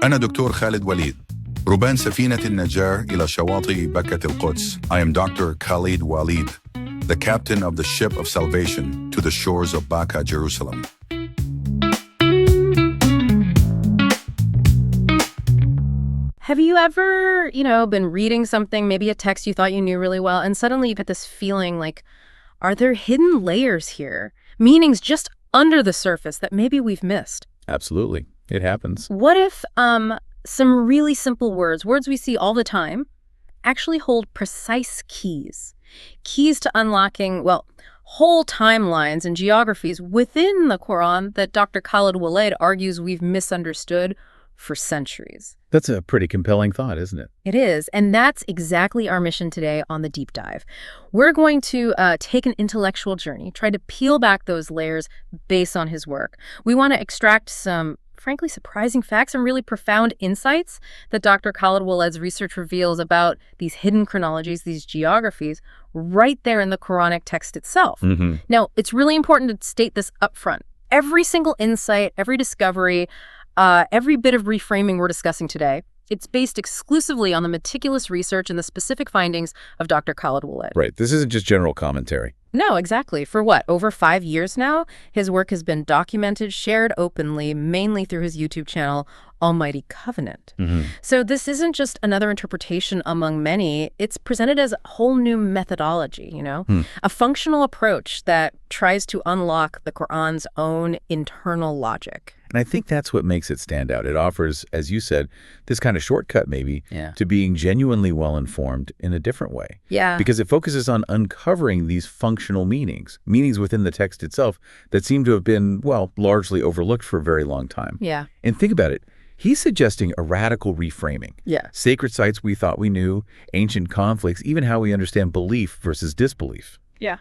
أنا دكتور خالد وليد، ربان سفينة النجاة إلى شواطئ بكة القدس. I am Dr. Khaled Waleed, the captain of the ship of salvation to the shores of Baka, Jerusalem. Have you ever, been reading something, maybe a text you thought you knew really well, and suddenly you get this feeling like, are there hidden layers here? Meanings just under the surface that maybe we've missed? Absolutely. It happens. What if some really simple words we see all the time, actually hold precise keys? Keys to unlocking, whole timelines and geographies within the Quran that Dr. Khaled Waleed argues we've misunderstood for centuries. That's a pretty compelling thought, isn't it? It is, and that's exactly our mission today on the Deep Dive. We're going to take an intellectual journey, try to peel back those layers based on his work. We want to extract some, frankly, surprising facts and really profound insights that Dr. Khaled Waleed's research reveals about these hidden chronologies, these geographies, right there in the Quranic text itself. Mm-hmm. Now, it's really important to state this up front. Every single insight, every discovery, every bit of reframing we're discussing today, it's based exclusively on the meticulous research and the specific findings of Dr. Khaled Waleed. Right. This isn't just general commentary. No, exactly. For over 5 years now, his work has been documented, shared openly, mainly through his YouTube channel, Almighty Covenant. Mm-hmm. So this isn't just another interpretation among many. It's presented as a whole new methodology, a functional approach that tries to unlock the Quran's own internal logic. And I think that's what makes it stand out. It offers, as you said, this kind of shortcut maybe to being genuinely well-informed in a different way. Yeah. Because it focuses on uncovering these functional meanings within the text itself that seem to have been, largely overlooked for a very long time. Yeah. And think about it. He's suggesting a radical reframing. Yeah. Sacred sites we thought we knew, ancient conflicts, even how we understand belief versus disbelief. Yeah.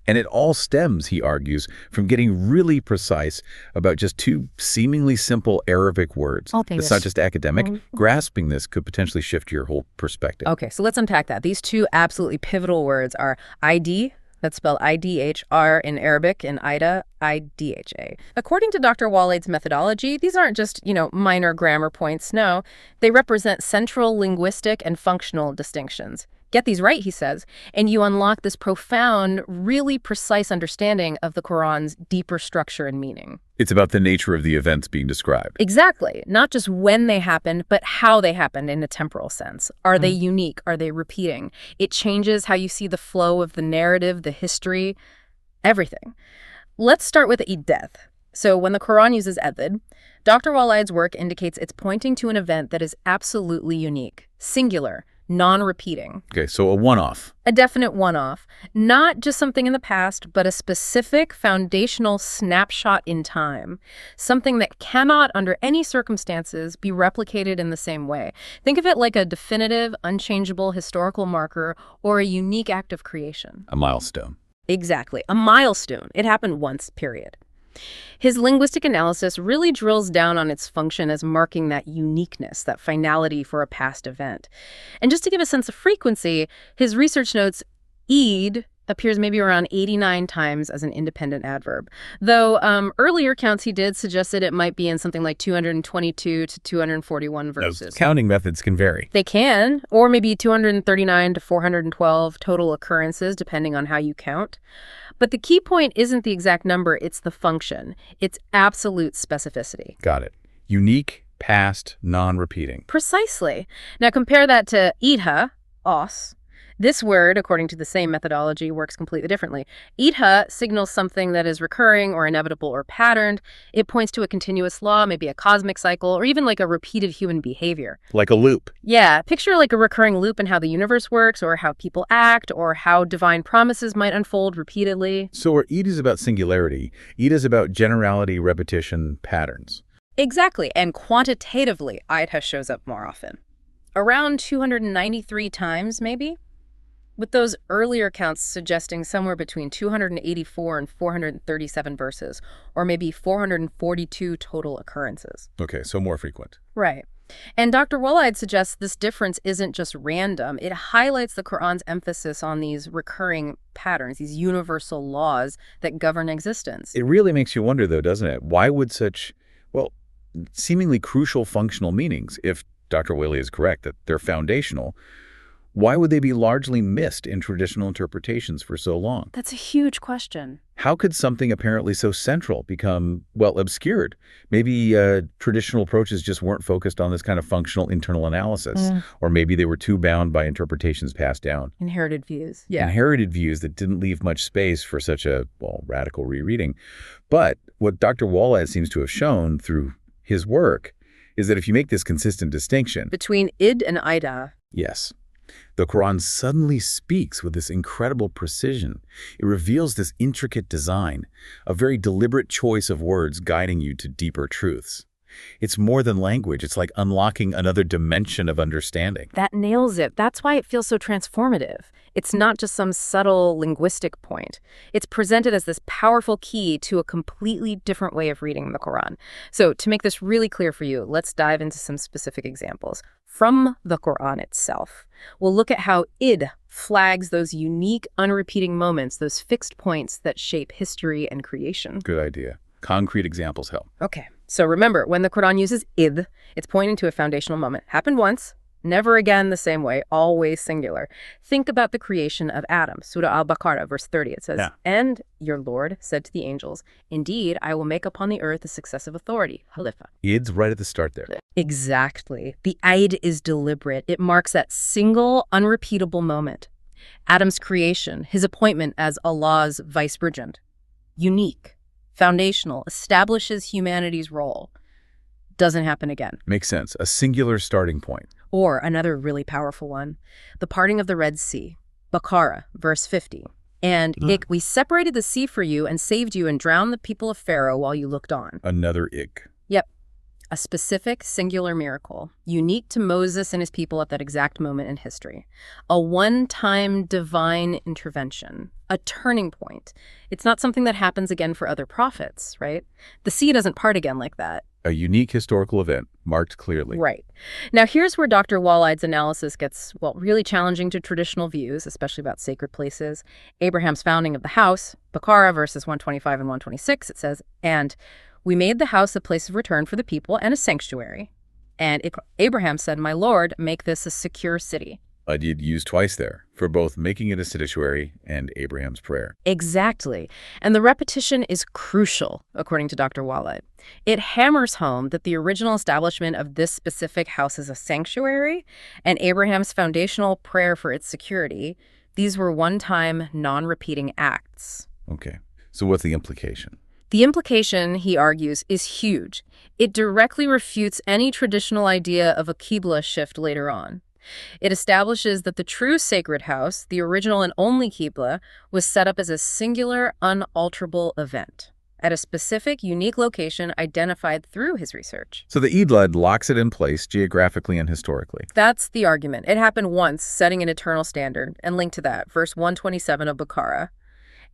And it all stems, he argues, from getting really precise about just two seemingly simple Arabic words. Okay, it's not just academic. Mm-hmm. Grasping this could potentially shift your whole perspective. Okay, so let's unpack that. These two absolutely pivotal words are ID, that's spelled I-D-H-R in Arabic, and itha, I-D-H-A. According to Dr. Waleed's methodology, these aren't just, minor grammar points. No, they represent central linguistic and functional distinctions. Get these right, he says, and you unlock this profound, really precise understanding of the Quran's deeper structure and meaning. It's about the nature of the events being described. Exactly. Not just when they happened, but how they happened in a temporal sense. Are they unique? Are they repeating? It changes how you see the flow of the narrative, the history, everything. Let's start with Eid. So when the Quran uses Eid, Dr. Waleed's work indicates it's pointing to an event that is absolutely unique, singular, non-repeating. Okay, so a one-off. A definite one-off. Not just something in the past, but a specific foundational snapshot in time. Something that cannot, under any circumstances, be replicated in the same way. Think of it like a definitive, unchangeable historical marker or a unique act of creation. A milestone. Exactly. A milestone. It happened once, period. His linguistic analysis really drills down on its function as marking that uniqueness, that finality for a past event. And just to give a sense of frequency, his research notes Eid appears maybe around 89 times as an independent adverb. Though earlier counts he did suggested it might be in something like 222 to 241 verses. Those counting methods can vary. They can, or maybe 239 to 412 total occurrences, depending on how you count. But the key point isn't the exact number, it's the function. It's absolute specificity. Got it. Unique, past, non-repeating. Precisely. Now compare that to itha, os. This word, according to the same methodology, works completely differently. Itha signals something that is recurring or inevitable or patterned. It points to a continuous law, maybe a cosmic cycle, or even like a repeated human behavior. Like a loop. Yeah, picture like a recurring loop in how the universe works, or how people act, or how divine promises might unfold repeatedly. So where Eid is about singularity, Eid is about generality, repetition, patterns. Exactly, and quantitatively, itha shows up more often. Around 293 times, maybe? With those earlier counts suggesting somewhere between 284 and 437 verses, or maybe 442 total occurrences. Okay, so more frequent. Right. And Dr. Waleed suggests this difference isn't just random. It highlights the Quran's emphasis on these recurring patterns, these universal laws that govern existence. It really makes you wonder, though, doesn't it? Why would such, seemingly crucial functional meanings, if Dr. Whaley is correct that they're foundational, why would they be largely missed in traditional interpretations for so long? That's a huge question. How could something apparently so central become, well, obscured? Maybe traditional approaches just weren't focused on this kind of functional internal analysis, or maybe they were too bound by interpretations passed down. Inherited views. Inherited views that didn't leave much space for such a, well, radical rereading. But what Dr. Waleed seems to have shown through his work is that if you make this consistent distinction between id and ida, yes, the Quran suddenly speaks with this incredible precision. It reveals this intricate design, a very deliberate choice of words guiding you to deeper truths. It's more than language. It's like unlocking another dimension of understanding. that nails it. That's why it feels so transformative. It's not just some subtle linguistic point. It's presented as this powerful key to a completely different way of reading the Quran. So to make this really clear for you, let's dive into some specific examples from the Quran itself. We'll look at how id flags those unique, unrepeating moments, those fixed points that shape history and creation. Good idea. Concrete examples help. Okay, so remember, when the Quran uses id, it's pointing to a foundational moment. Happened once, never again the same way, always singular. Think about the creation of Adam. Surah Al-Baqarah, verse 30, it says, And your Lord said to the angels, Indeed, I will make upon the earth a successive authority, Khalifa. Id's right at the start there. Exactly. The Eid is deliberate. It marks that single, unrepeatable moment. Adam's creation, his appointment as Allah's vice-regent. Unique, foundational, establishes humanity's role. Doesn't happen again. Makes sense. A singular starting point. Or another really powerful one, the parting of the Red Sea, Baqarah, verse 50. And we separated the sea for you and saved you and drowned the people of Pharaoh while you looked on. Another ik. Yep. A specific, singular miracle, unique to Moses and his people at that exact moment in history. A one-time divine intervention, a turning point. It's not something that happens again for other prophets, right? The sea doesn't part again like that. A unique historical event, marked clearly. Right. Now, here's where Dr. Waleed's analysis gets, well, really challenging to traditional views, especially about sacred places. Abraham's founding of the house, Baqarah, verses 125 and 126, it says, And we made the house a place of return for the people and a sanctuary. And Abraham said, My Lord, make this a secure city. A did used twice there, for both making it a sanctuary and Abraham's prayer. Exactly. And the repetition is crucial, according to Dr. Waleed. It hammers home that the original establishment of this specific house as a sanctuary and Abraham's foundational prayer for its security, these were one-time, non-repeating acts. Okay. So what's the implication? The implication, he argues, is huge. It directly refutes any traditional idea of a Qibla shift later on. It establishes that the true sacred house, the original and only Qibla, was set up as a singular, unalterable event at a specific, unique location identified through his research. So the Eid locks it in place geographically and historically. That's the argument. It happened once, setting an eternal standard, and linked to that, verse 127 of Baqarah.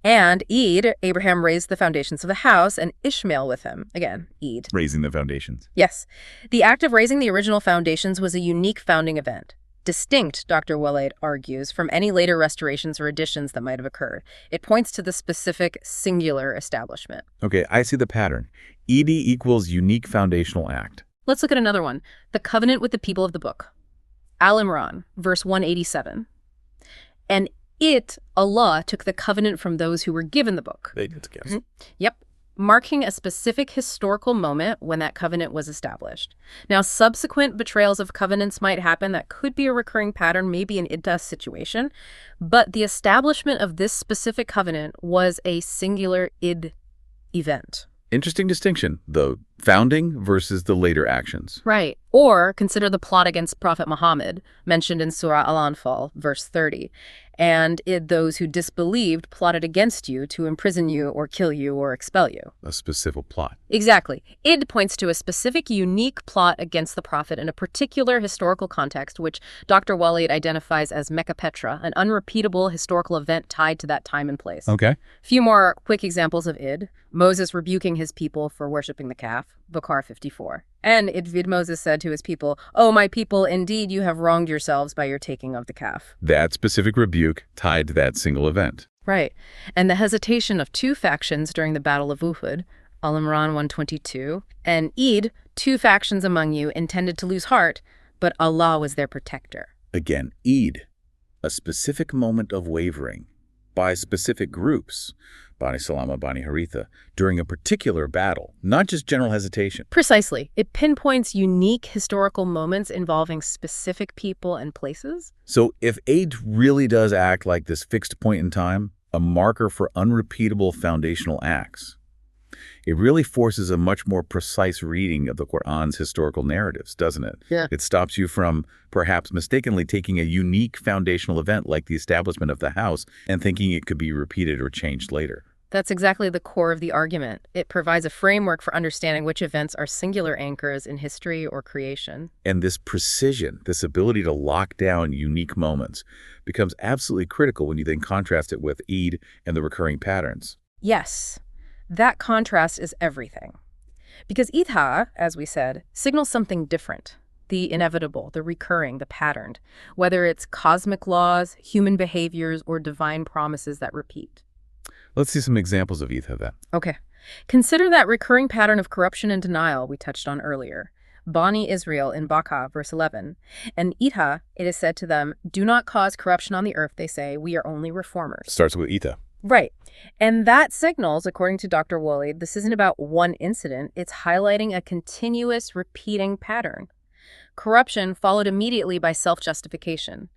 And Eid, Abraham raised the foundations of the house, and Ishmael with him. Again, Eid. Raising the foundations. Yes. The act of raising the original foundations was a unique founding event. Distinct, Dr. Waleed argues, from any later restorations or additions that might have occurred. It points to the specific singular establishment. Okay, I see the pattern. Eid equals unique foundational act. Let's look at another one. The covenant with the people of the book. Al-Imran, verse 187. And Allah took the covenant from those who were given the book. They did together. Yep. Marking a specific historical moment when that covenant was established. Now, subsequent betrayals of covenants might happen. That could be a recurring pattern, maybe an itha situation. But the establishment of this specific covenant was a singular id event. Interesting distinction, the founding versus the later actions. Right. Or consider the plot against Prophet Muhammad, mentioned in Surah Al-Anfal, verse 30. And those who disbelieved plotted against you to imprison you or kill you or expel you. A specific plot. Exactly. Id points to a specific, unique plot against the prophet in a particular historical context, which Dr. Waleed identifies as Mecca Petra, an unrepeatable historical event tied to that time and place. Okay. A few more quick examples of Id. Moses rebuking his people for worshiping the calf, Baqarah 54. And Moses said to his people, "O my people, indeed you have wronged yourselves by your taking of the calf." That specific rebuke tied to that single event. Right. And the hesitation of two factions during the Battle of Uhud, Al-Imran 122, and Eid two factions among you intended to lose heart, but Allah was their protector. Again, Eid, a specific moment of wavering by specific groups, Bani Salama, Bani Haritha, during a particular battle, not just general hesitation. Precisely. It pinpoints unique historical moments involving specific people and places. So if Eid really does act like this fixed point in time, a marker for unrepeatable foundational acts, it really forces a much more precise reading of the Qur'an's historical narratives, doesn't it? Yeah. It stops you from perhaps mistakenly taking a unique foundational event like the establishment of the house and thinking it could be repeated or changed later. That's exactly the core of the argument. It provides a framework for understanding which events are singular anchors in history or creation. And this precision, this ability to lock down unique moments, becomes absolutely critical when you then contrast it with Eid and the recurring patterns. Yes, that contrast is everything. Because itha, as we said, signals something different. The inevitable, the recurring, the patterned, whether it's cosmic laws, human behaviors, or divine promises that repeat. Let's see some examples of itha then. Okay. Consider that recurring pattern of corruption and denial we touched on earlier. Bani Israel in Baqarah, verse 11. And itha, it is said to them, do not cause corruption on the earth, they say, we are only reformers. Starts with itha. Right. And that signals, according to Dr. Waleed, this isn't about one incident, it's highlighting a continuous repeating pattern. Corruption followed immediately by self-justification.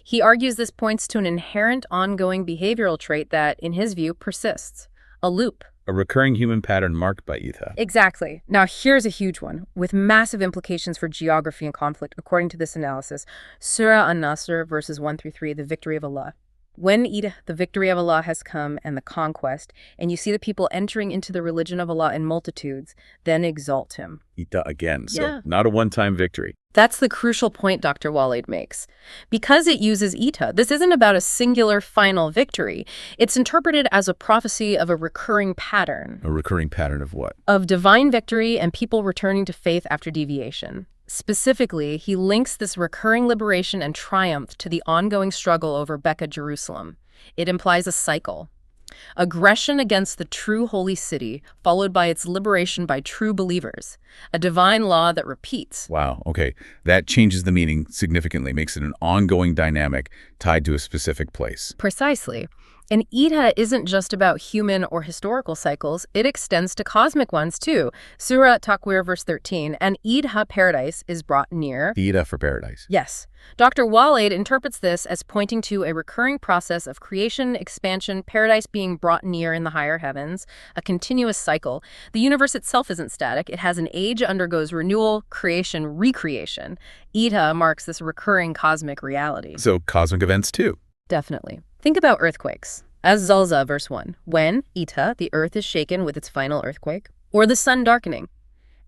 He argues this points to an inherent ongoing behavioral trait that, in his view, persists. A loop. A recurring human pattern marked by itha. Exactly. Now here's a huge one, with massive implications for geography and conflict, according to this analysis. Surah An-Nasr, verses 1-3, the victory of Allah. When Eid, the victory of Allah has come and the conquest, and you see the people entering into the religion of Allah in multitudes, then exalt him. Itha again, so Yeah. not a one-time victory. That's the crucial point Dr. Waleed makes. Because it uses itha, this isn't about a singular final victory. It's interpreted as a prophecy of a recurring pattern. A recurring pattern of what? Of divine victory and people returning to faith after deviation. Specifically, he links this recurring liberation and triumph to the ongoing struggle over Becca, Jerusalem. It implies a cycle. Aggression against the true holy city, followed by its liberation by true believers. A divine law that repeats. Wow, okay. That changes the meaning significantly, makes it an ongoing dynamic tied to a specific place. Precisely. And itha isn't just about human or historical cycles, it extends to cosmic ones too. Surah Takwir, verse 13, and idha, paradise, is brought near. Itha for paradise. Yes. Dr. Waleed interprets this as pointing to a recurring process of creation, expansion, paradise being brought near in the higher heavens, a continuous cycle. The universe itself isn't static. It has an age, undergoes renewal, creation, recreation. Itha marks this recurring cosmic reality. So cosmic events too. Definitely. Think about earthquakes. As Zalza, verse 1, when, itha, the earth is shaken with its final earthquake, or the sun darkening.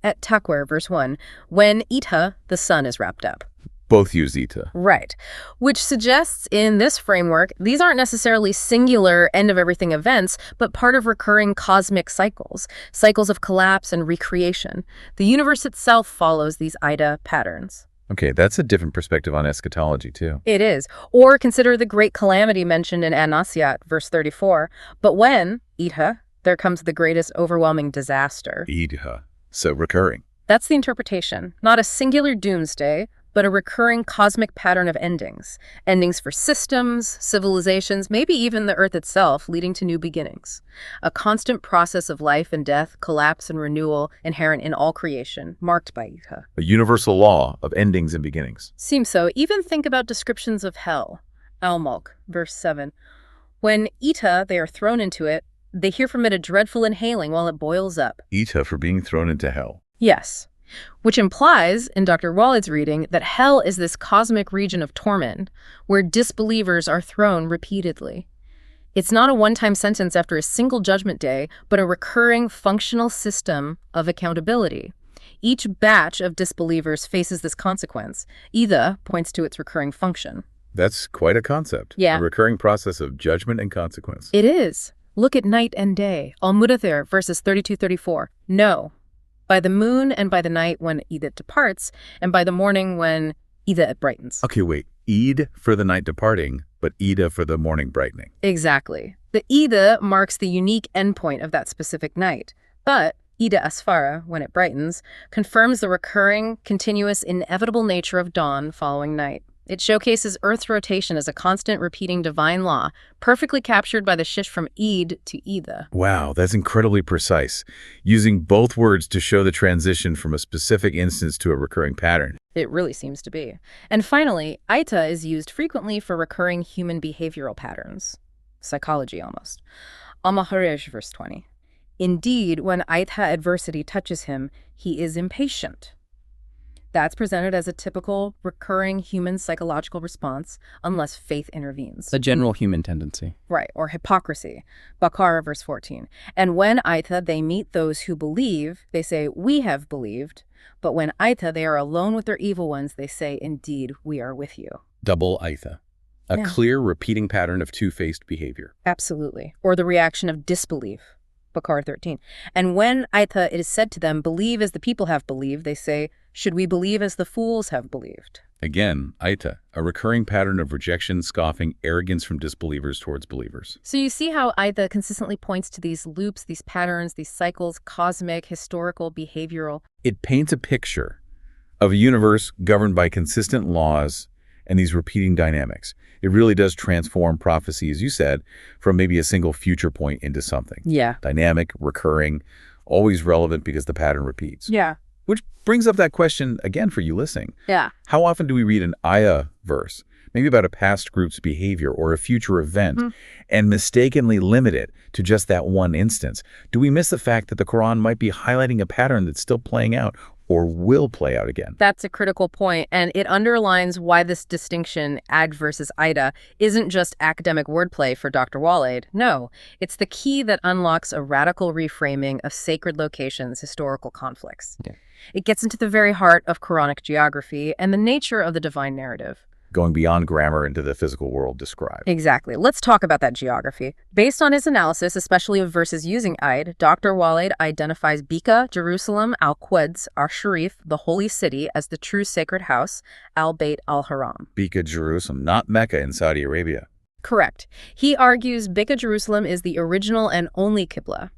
At Takwir, verse 1, when, itha, the sun is wrapped up. Both use itha. Right. Which suggests in this framework, these aren't necessarily singular end-of-everything events, but part of recurring cosmic cycles, cycles of collapse and recreation. The universe itself follows these Ida patterns. Okay, that's a different perspective on eschatology too. It is. Or consider the great calamity mentioned in An-Nasiyat, verse 34. But when, itha, there comes the greatest overwhelming disaster. Itha. So recurring. That's the interpretation. Not a singular doomsday, but a recurring cosmic pattern of endings. Endings for systems, civilizations, maybe even the earth itself, leading to new beginnings. A constant process of life and death, collapse and renewal, inherent in all creation, marked by itha. A universal law of endings and beginnings. Seems so. Even think about descriptions of hell. Al-Mulk, verse 7. When itha, they are thrown into it, they hear from it a dreadful inhaling while it boils up. Itha for being thrown into hell. Yes. Which implies, in Dr. Waleed's reading, that hell is this cosmic region of torment where disbelievers are thrown repeatedly. It's not a one-time sentence after a single judgment day, but a recurring functional system of accountability. Each batch of disbelievers faces this consequence. Itha points to its recurring function. That's quite a concept. Yeah. A recurring process of judgment and consequence. It is. Look at night and day. Al-Mudathir, verses 32-34. No. By the moon and by the night when Eid departs, and by the morning when Eid brightens. Okay, wait. Eid for the night departing, but Ida for the morning brightening. Exactly. The Eid marks the unique endpoint of that specific night. But Ida Asfara, when it brightens, confirms the recurring, continuous, inevitable nature of dawn following night. It showcases Earth's rotation as a constant repeating divine law, perfectly captured by the shift from Eid to Ida. Wow, that's incredibly precise, using both words to show the transition from a specific instance to a recurring pattern. It really seems to be. And finally, itha is used frequently for recurring human behavioral patterns. Psychology, almost. Al-Maharij, verse 20. Indeed, when itha adversity touches him, he is impatient. That's presented as a typical, recurring human psychological response unless faith intervenes. A general human tendency. Right, or hypocrisy. Baqarah, verse 14. And when itha they meet those who believe, they say, we have believed. But when itha they are alone with their evil ones, they say, indeed, we are with you. Double itha. A clear, repeating pattern of two-faced behavior. Absolutely. Or the reaction of disbelief. Baqarah 13. And when itha it is said to them, believe as the people have believed, they say, should we believe as the fools have believed? Again, itha, a recurring pattern of rejection, scoffing, arrogance from disbelievers towards believers. So you see how itha consistently points to these loops, these patterns, these cycles, cosmic, historical, behavioral. It paints a picture of a universe governed by consistent laws and these repeating dynamics. It really does transform prophecy, as you said, from maybe a single future point into something. Yeah. Dynamic, recurring, always relevant because the pattern repeats. Yeah. Which brings up that question again for you listening. Yeah. How often do we read an ayah verse, maybe about a past group's behavior or a future event, and mistakenly limit it to just that one instance? Do we miss the fact that the Quran might be highlighting a pattern that's still playing out or will play out again? That's a critical point, and it underlines why this distinction, ad versus ida, isn't just academic wordplay for Dr. Waleed. No, it's the key that unlocks a radical reframing of sacred locations' historical conflicts. Yeah. It gets into the very heart of Quranic geography and the nature of the divine narrative. Going beyond grammar into the physical world described. Exactly. Let's talk about that geography. Based on his analysis, especially of verses using Eid, Dr. Waleed identifies Bika, Jerusalem, Al-Quds, Ar-Sharif, the holy city, as the true sacred house, Al-Bayt al-Haram. Bika, Jerusalem, not Mecca in Saudi Arabia. Correct. He argues Bika, Jerusalem is the original and only Qibla,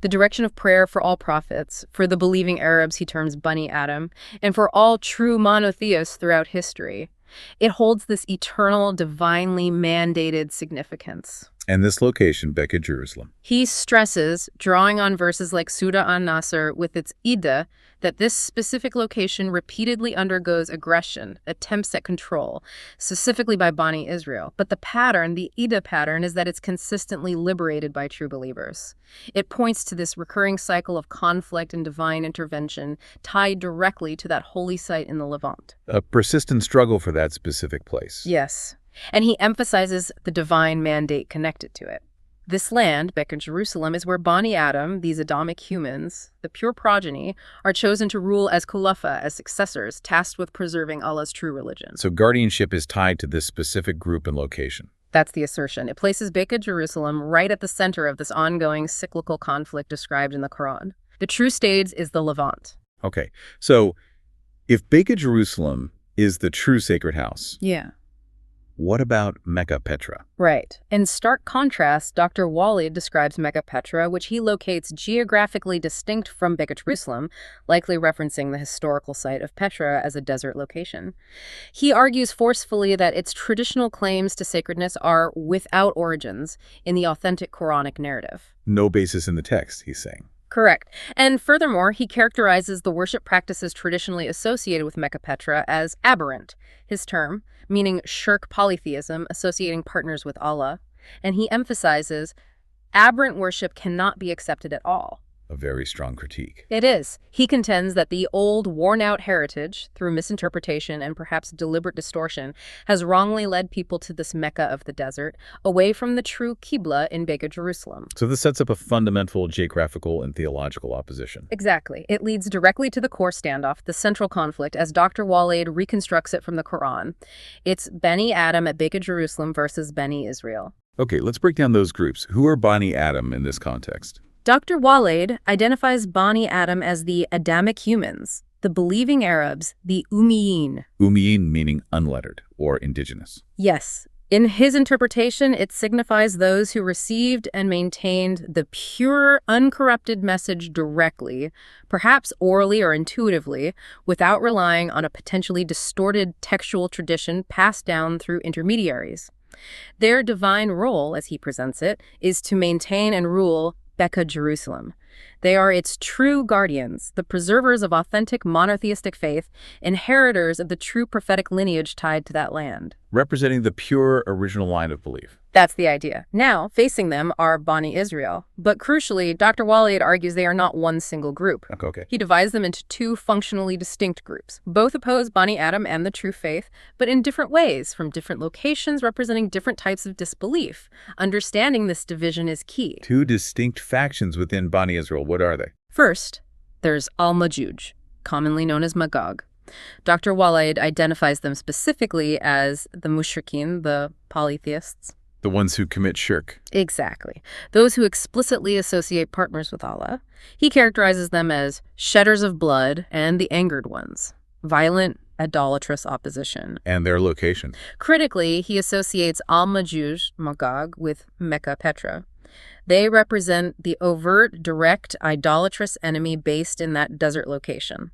the direction of prayer for all prophets, for the believing Arabs he terms Bani Adam, and for all true monotheists throughout history. It holds this eternal, divinely mandated significance. And this location, Beka, Jerusalem. He stresses, drawing on verses like Surah An-Nasr with its ida, that this specific location repeatedly undergoes aggression, attempts at control, specifically by Bani Israel. But the pattern, the ida pattern, is that it's consistently liberated by true believers. It points to this recurring cycle of conflict and divine intervention tied directly to that holy site in the Levant. A persistent struggle for that specific place. Yes. And he emphasizes the divine mandate connected to it. This land, Beka Jerusalem, is where Bani Adam, these Adamic humans, the pure progeny, are chosen to rule as khulafa, as successors, tasked with preserving Allah's true religion. So guardianship is tied to this specific group and location. That's the assertion. It places Beka Jerusalem right at the center of this ongoing cyclical conflict described in the Quran. The true stage is the Levant. Okay, so if Beka Jerusalem is the true sacred house, Yeah. what about Mecca Petra? Right. In stark contrast, Dr. Waleed describes Mecca Petra, which he locates geographically distinct from Beka Jerusalem, likely referencing the historical site of Petra as a desert location. He argues forcefully that its traditional claims to sacredness are without origins in the authentic Quranic narrative. No basis in the text, he's saying. Correct. And furthermore, he characterizes the worship practices traditionally associated with Mecca Petra as aberrant, his term, meaning shirk polytheism, associating partners with Allah. And he emphasizes aberrant worship cannot be accepted at all. A very strong critique. It is. He contends that the old, worn-out heritage, through misinterpretation and perhaps deliberate distortion, has wrongly led people to this Mecca of the desert, away from the true Qibla in Beka Jerusalem. So this sets up a fundamental geographical and theological opposition. Exactly. It leads directly to the core standoff, the central conflict, as Dr. Waleed reconstructs it from the Quran. It's Bani Adam at Beka Jerusalem versus Bani Israel. Okay, let's break down those groups. Who are Bani Adam in this context? Dr. Waleed identifies Bani Adam as the Adamic humans, the believing Arabs, the Ummiyin. Ummiyin meaning unlettered or indigenous. Yes, In his interpretation, it signifies those who received and maintained the pure, uncorrupted message directly, perhaps orally or intuitively, without relying on a potentially distorted textual tradition passed down through intermediaries. Their divine role, as he presents it, is to maintain and rule Becca Jerusalem. They are its true guardians, the preservers of authentic monotheistic faith, inheritors of the true prophetic lineage tied to that land. Representing the pure original line of belief. That's the idea. Now, facing them are Bani Israel. But crucially, Dr. Waleed argues they are not one single group. Okay. He divides them into two functionally distinct groups. Both oppose Bani Adam and the true faith, but in different ways, from different locations representing different types of disbelief. Understanding this division is key. Two distinct factions within Bani Israel. What are they? First, there's Al-Majuj, commonly known as Magog. Dr. Waleed identifies them specifically as the Mushrikeen, the polytheists. The ones who commit shirk. Exactly. Those who explicitly associate partners with Allah. He characterizes them as shedders of blood and the angered ones. Violent, idolatrous opposition. And their location. Critically, he associates Al-Majuj, Magog, with Mecca, Petra. They represent the overt, direct, idolatrous enemy based in that desert location.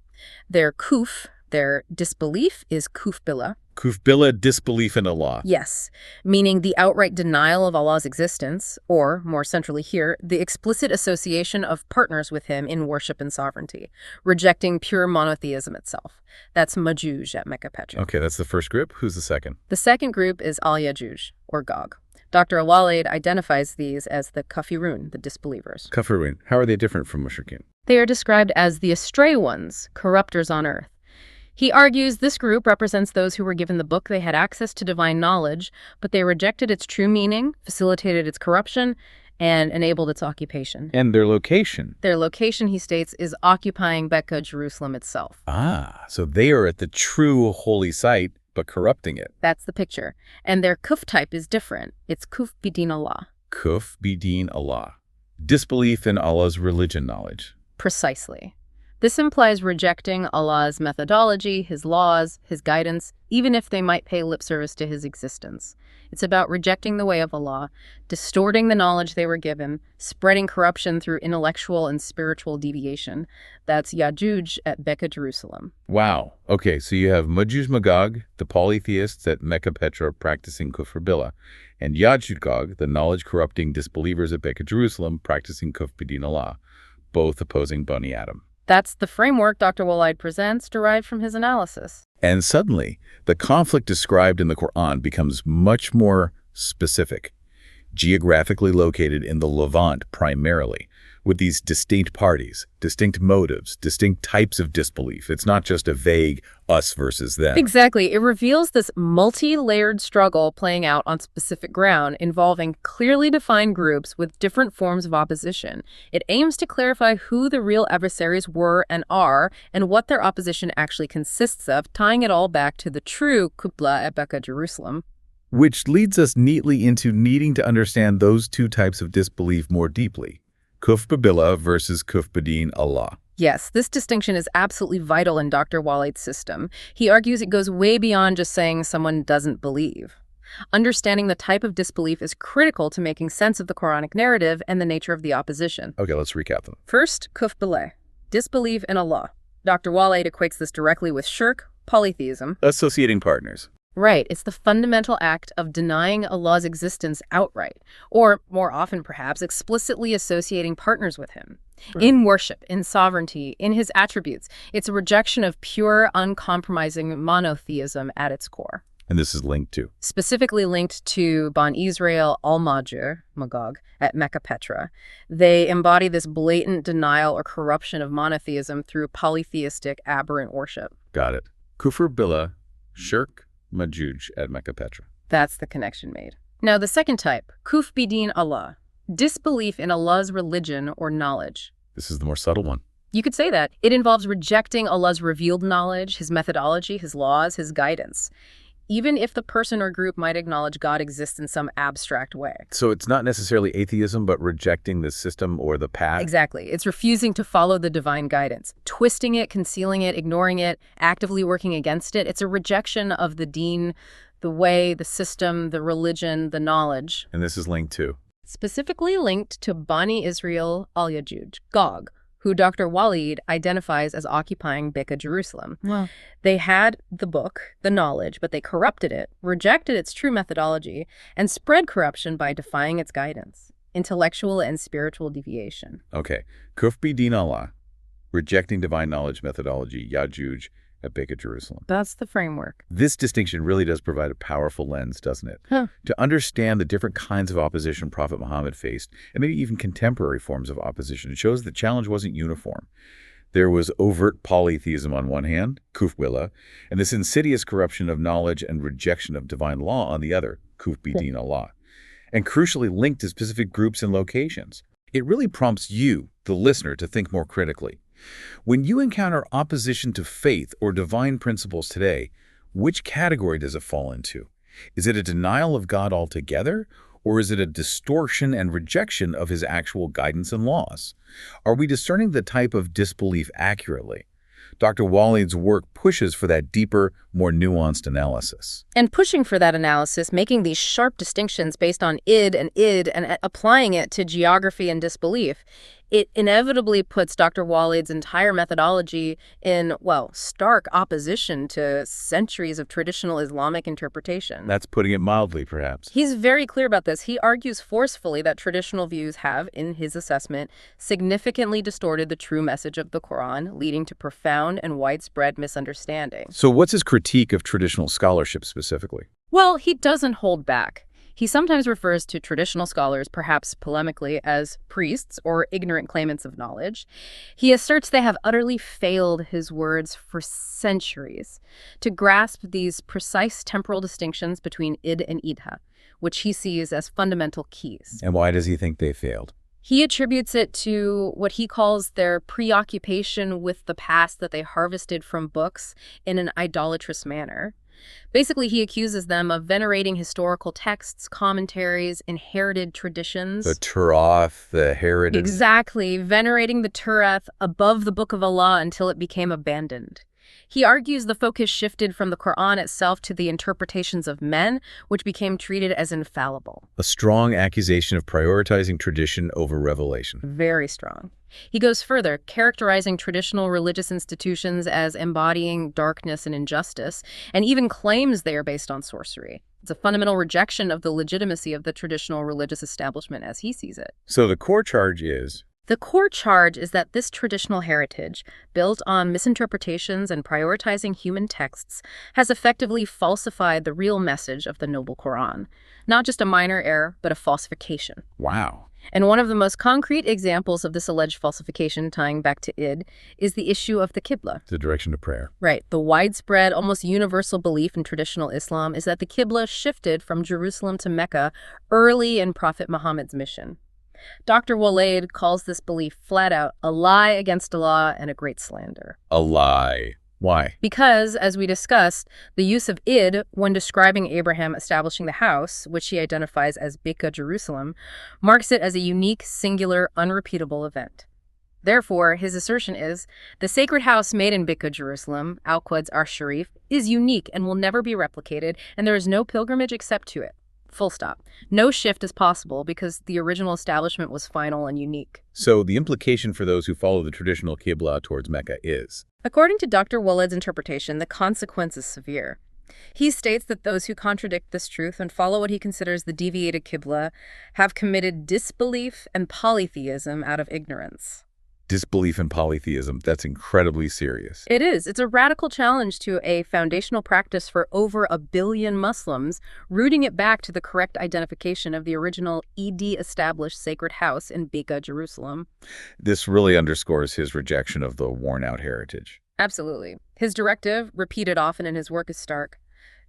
Their kuf, their disbelief, is kufbillah. Kufbillah, disbelief in Allah. Yes, meaning the outright denial of Allah's existence, or, more centrally here, the explicit association of partners with him in worship and sovereignty, rejecting pure monotheism itself. That's Majuj at Mecca, Petra. Okay, that's the first group. Who's the second? The second group is Al-Yajuj, or Gog. Dr. Waleed identifies these as the Kafirun, the disbelievers. Kafirun. How are they different from Mushrikeen? They are described as the astray ones, corruptors on earth. He argues this group represents those who were given the book they had access to divine knowledge, but they rejected its true meaning, facilitated its corruption, and enabled its occupation. And their location? Their location, he states, is occupying Becca, Jerusalem itself. Ah, so they are at the true holy site, but corrupting it. That's the picture. And their kuf type is different. It's kuf bidin Allah. Kuf bidin Allah. Disbelief in Allah's religion knowledge. Precisely. This implies rejecting Allah's methodology, his laws, his guidance, even if they might pay lip service to his existence. It's about rejecting the way of Allah, distorting the knowledge they were given, spreading corruption through intellectual and spiritual deviation. That's Yajuj at Becca, Jerusalem. Wow. Okay, so you have Majuj Magog, the polytheists at Mecca Petra practicing Kufr Billah, and Yajuj Gog, the knowledge-corrupting disbelievers at Becca, Jerusalem practicing Kufr Bidin Allah, both opposing Bani Adam. That's the framework Dr. Waleed presents, derived from his analysis. And suddenly, the conflict described in the Quran becomes much more specific, geographically located in the Levant primarily, with these distinct parties, distinct motives, distinct types of disbelief. It's not just a vague us versus them. Exactly. It reveals this multi-layered struggle playing out on specific ground involving clearly defined groups with different forms of opposition. It aims to clarify who the real adversaries were and are and what their opposition actually consists of, tying it all back to the true Qibla at Becca, Jerusalem. Which leads us neatly into needing to understand those two types of disbelief more deeply. Kufr Billah versus Kufr Bidin Allah. Yes, this distinction is absolutely vital in Dr. Waleed's system. He argues it goes way beyond just saying someone doesn't believe. Understanding the type of disbelief is critical to making sense of the Quranic narrative and the nature of the opposition. Okay, let's recap them. First, Kufr Billah, disbelief in Allah. Dr. Waleed equates this directly with shirk, polytheism. Associating partners. Right. It's the fundamental act of denying Allah's existence outright, or more often perhaps explicitly associating partners with him. Right. In worship, in sovereignty, in his attributes. It's a rejection of pure, uncompromising monotheism at its core. And this is linked to? Specifically linked to Bani Israel, Al-Majur, Magog, at Mecca Petra. They embody this blatant denial or corruption of monotheism through polytheistic, aberrant worship. Got it. Kufr Billah, shirk, Majuj at Mecca Petra. That's the connection made. Now, the second type, Kufr Bidin Allah, disbelief in Allah's religion or knowledge. This is the more subtle one. You could say that. It involves rejecting Allah's revealed knowledge, his methodology, his laws, his guidance, even if the person or group might acknowledge God exists in some abstract way. So it's not necessarily atheism, but rejecting the system or the path? Exactly. It's refusing to follow the divine guidance, twisting it, concealing it, ignoring it, actively working against it. It's a rejection of the deen The way, the system, the religion, the knowledge. And this is linked to? Specifically linked to Bani Israel al-Yajuj, Gog, who Dr. Waleed identifies as occupying Beka Jerusalem. Wow. They had the book, the knowledge, but they corrupted it, rejected its true methodology, and spread corruption by defying its guidance. Intellectual and spiritual deviation. Okay. Kuf din Allah, rejecting divine knowledge methodology, Yajuj at Beka Jerusalem. That's the framework. This distinction really does provide a powerful lens, doesn't it? Huh. To understand the different kinds of opposition Prophet Muhammad faced, and maybe even contemporary forms of opposition, it shows the challenge wasn't uniform. There was overt polytheism on one hand, kufwillah, and this insidious corruption of knowledge and rejection of divine law on the other, kuf din Allah, and crucially linked to specific groups and locations. It really prompts you, the listener, to think more critically. When you encounter opposition to faith or divine principles today, which category does it fall into? Is it a denial of God altogether, or is it a distortion and rejection of his actual guidance and laws? Are we discerning the type of disbelief accurately? Dr. Waleed's work pushes for that deeper, more nuanced analysis. And pushing for that analysis, making these sharp distinctions based on id, and applying it to geography and disbelief, it inevitably puts Dr. Waleed's entire methodology in, well, stark opposition to centuries of traditional Islamic interpretation. That's putting it mildly, perhaps. He's very clear about this. He argues forcefully that traditional views have, in his assessment, significantly distorted the true message of the Quran, leading to profound and widespread misunderstanding. So what's his critique of traditional scholarship specifically? Well, he doesn't hold back. He sometimes refers to traditional scholars, perhaps polemically, as priests or ignorant claimants of knowledge. He asserts they have utterly failed, his words, for centuries to grasp these precise temporal distinctions between id and itha, which he sees as fundamental keys. And why does he think they failed? He attributes it to what he calls their preoccupation with the past that they harvested from books in an idolatrous manner. Basically, he accuses them of venerating historical texts, commentaries, inherited traditions. The Turath, the heritage. Exactly, venerating the Turath above the Book of Allah until it became abandoned. He argues the focus shifted from the Quran itself to the interpretations of men, which became treated as infallible. A strong accusation of prioritizing tradition over revelation. Very strong. He goes further, characterizing traditional religious institutions as embodying darkness and injustice, and even claims they are based on sorcery. It's a fundamental rejection of the legitimacy of the traditional religious establishment as he sees it. So the core charge is? The core charge is that this traditional heritage, built on misinterpretations and prioritizing human texts, has effectively falsified the real message of the noble Quran. Not just a minor error, but a falsification. Wow. And one of the most concrete examples of this alleged falsification, tying back to id, is the issue of the Qibla. The direction of prayer. Right. The widespread, almost universal belief in traditional Islam is that the Qibla shifted from Jerusalem to Mecca early in Prophet Muhammad's mission. Dr. Waleed calls this belief flat out a lie against Allah and a great slander. A lie. Why? Because, as we discussed, the use of id when describing Abraham establishing the house, which he identifies as Beka Jerusalem, marks it as a unique, singular, unrepeatable event. Therefore, his assertion is, the sacred house made in Beka Jerusalem, Al-Quds Ar-Sharif, is unique and will never be replicated, and there is no pilgrimage except to it. Full stop. No shift is possible because the original establishment was final and unique. So the implication for those who follow the traditional Qibla towards Mecca is? According to Dr. Waleed's interpretation, the consequence is severe. He states that those who contradict this truth and follow what he considers the deviated Qibla have committed disbelief and polytheism out of ignorance. Disbelief in polytheism, that's incredibly serious. It is. It's a radical challenge to a foundational practice for over 1 billion Muslims, rooting it back to the correct identification of the original ED-established sacred house in Beka, Jerusalem. This really underscores his rejection of the worn-out heritage. Absolutely. His directive, repeated often in his work, is stark.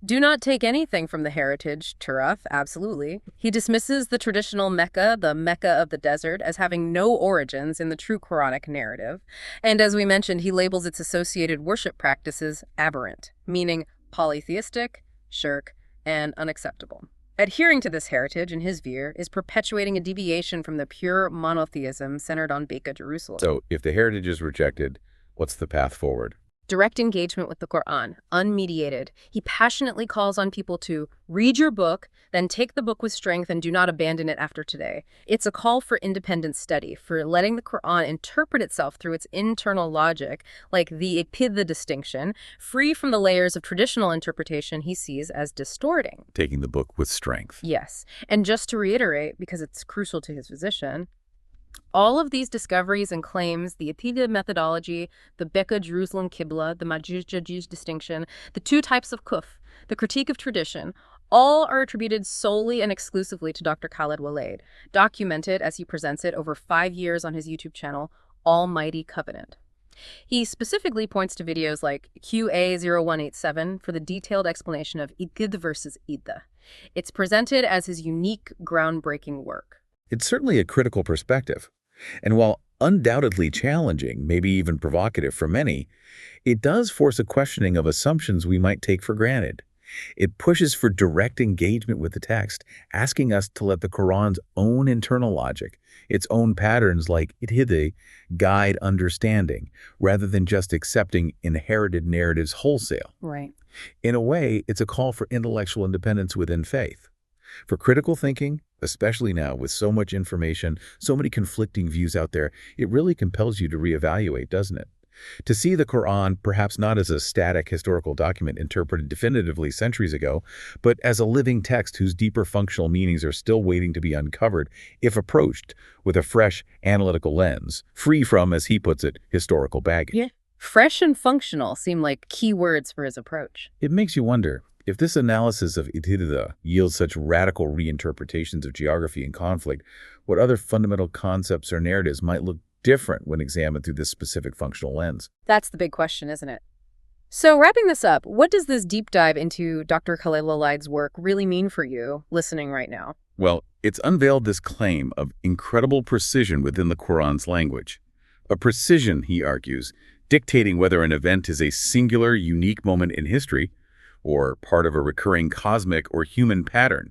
Do not take anything from the heritage, Turath, absolutely. He dismisses the traditional Mecca, the Mecca of the desert, as having no origins in the true Quranic narrative. And as we mentioned, he labels its associated worship practices aberrant, meaning polytheistic, shirk, and unacceptable. Adhering to this heritage, in his view, is perpetuating a deviation from the pure monotheism centered on Beka Jerusalem. So if the heritage is rejected, what's the path forward? Direct engagement with the Quran, unmediated. He passionately calls on people to read your book, then take the book with strength and do not abandon it after today. It's a call for independent study, for letting the Quran interpret itself through its internal logic, like the itha distinction, free from the layers of traditional interpretation he sees as distorting. Taking the book with strength. Yes, and just to reiterate, because it's crucial to his position, all of these discoveries and claims, the itha methodology, the Becca Jerusalem Qibla, the Majuj distinction, the two types of kuf, the critique of tradition, all are attributed solely and exclusively to Dr. Khaled Waleed, documented as he presents it over 5 years on his YouTube channel, Almighty Covenant. He specifically points to videos like QA0187 for the detailed explanation of itha versus itha. It's presented as his unique, groundbreaking work. It's certainly a critical perspective. And while undoubtedly challenging, maybe even provocative for many, it does force a questioning of assumptions we might take for granted. It pushes for direct engagement with the text, asking us to let the Quran's own internal logic, its own patterns like itha, guide understanding, rather than just accepting inherited narratives wholesale. Right. In a way, it's a call for intellectual independence within faith, for critical thinking, especially now with so much information, so many conflicting views out there. It really compels you to reevaluate, doesn't it? To see the Quran perhaps not as a static historical document interpreted definitively centuries ago, but as a living text whose deeper functional meanings are still waiting to be uncovered if approached with a fresh analytical lens, free from, as he puts it, historical baggage. Yeah. Fresh and functional seem like key words for his approach. It makes you wonder, if this analysis of itha yields such radical reinterpretations of geography and conflict, what other fundamental concepts or narratives might look different when examined through this specific functional lens? That's the big question, isn't it? So wrapping this up, what does this deep dive into Dr. Khaled Waleed's work really mean for you listening right now? Well, it's unveiled this claim of incredible precision within the Quran's language. A precision, he argues, dictating whether an event is a singular, unique moment in history or part of a recurring cosmic or human pattern.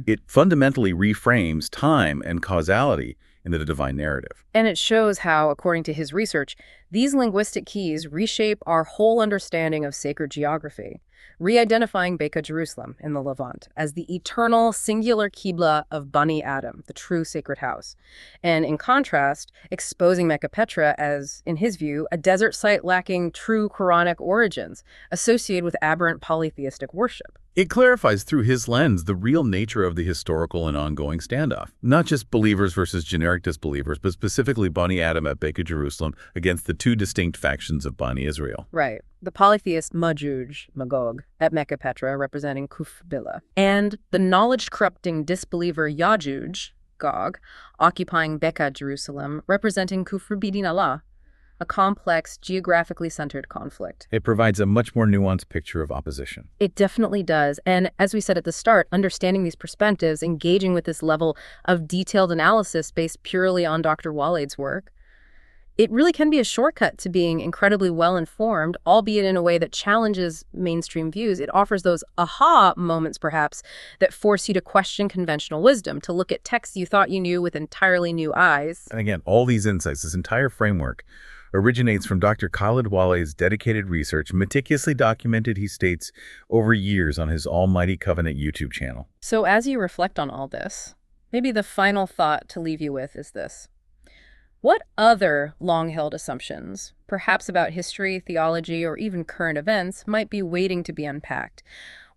It fundamentally reframes time and causality in the divine narrative. And it shows how, according to his research, these linguistic keys reshape our whole understanding of sacred geography, re-identifying Becca Jerusalem in the Levant as the eternal singular Qibla of Bani Adam, the true sacred house, and in contrast, exposing Mecca Petra as, in his view, a desert site lacking true Quranic origins, associated with aberrant polytheistic worship. It clarifies through his lens the real nature of the historical and ongoing standoff. Not just believers versus generic disbelievers, but specifically Bani Adam at Becca Jerusalem against the two distinct factions of Bani Israel. Right. The polytheist Majuj, Magog, at Mecca Petra, representing Kuf Bila, and the knowledge-corrupting disbeliever Yajuj, Gog, occupying Becca Jerusalem, representing Kufr Bidin Allah, a complex, geographically centered conflict. It provides a much more nuanced picture of opposition. It definitely does. And as we said at the start, understanding these perspectives, engaging with this level of detailed analysis based purely on Dr. Waleed's work, it really can be a shortcut to being incredibly well-informed, albeit in a way that challenges mainstream views. It offers those aha moments, perhaps, that force you to question conventional wisdom, to look at texts you thought you knew with entirely new eyes. And again, all these insights, this entire framework, originates from Dr. Khaled Waleed's dedicated research, meticulously documented, he states, over years on his Almighty Covenant YouTube channel. So as you reflect on all this, maybe the final thought to leave you with is this. What other long-held assumptions, perhaps about history, theology, or even current events, might be waiting to be unpacked?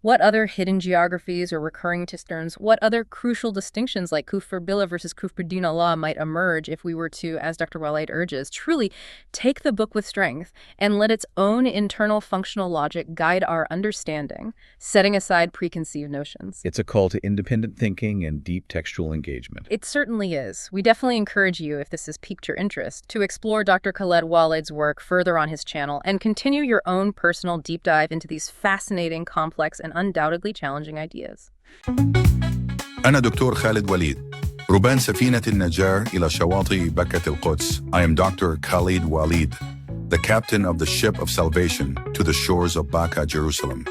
What other hidden geographies or recurring terms, what other crucial distinctions like Kufr Billah versus Kufr Din Allah might emerge if we were to, as Dr. Waleed urges, truly take the book with strength and let its own internal functional logic guide our understanding, setting aside preconceived notions? It's a call to independent thinking and deep textual engagement. It certainly is. We definitely encourage you, if this has piqued your interest, to explore Dr. Khaled Waleed's work further on his channel and continue your own personal deep dive into these fascinating, complex, and undoubtedly challenging ideas. أنا دكتور خالد وليد ربان سفينة النجاة إلى شواطئ بكة القدس. I am Dr. Khaled Waleed, the captain of the ship of salvation to the shores of Becca, Jerusalem.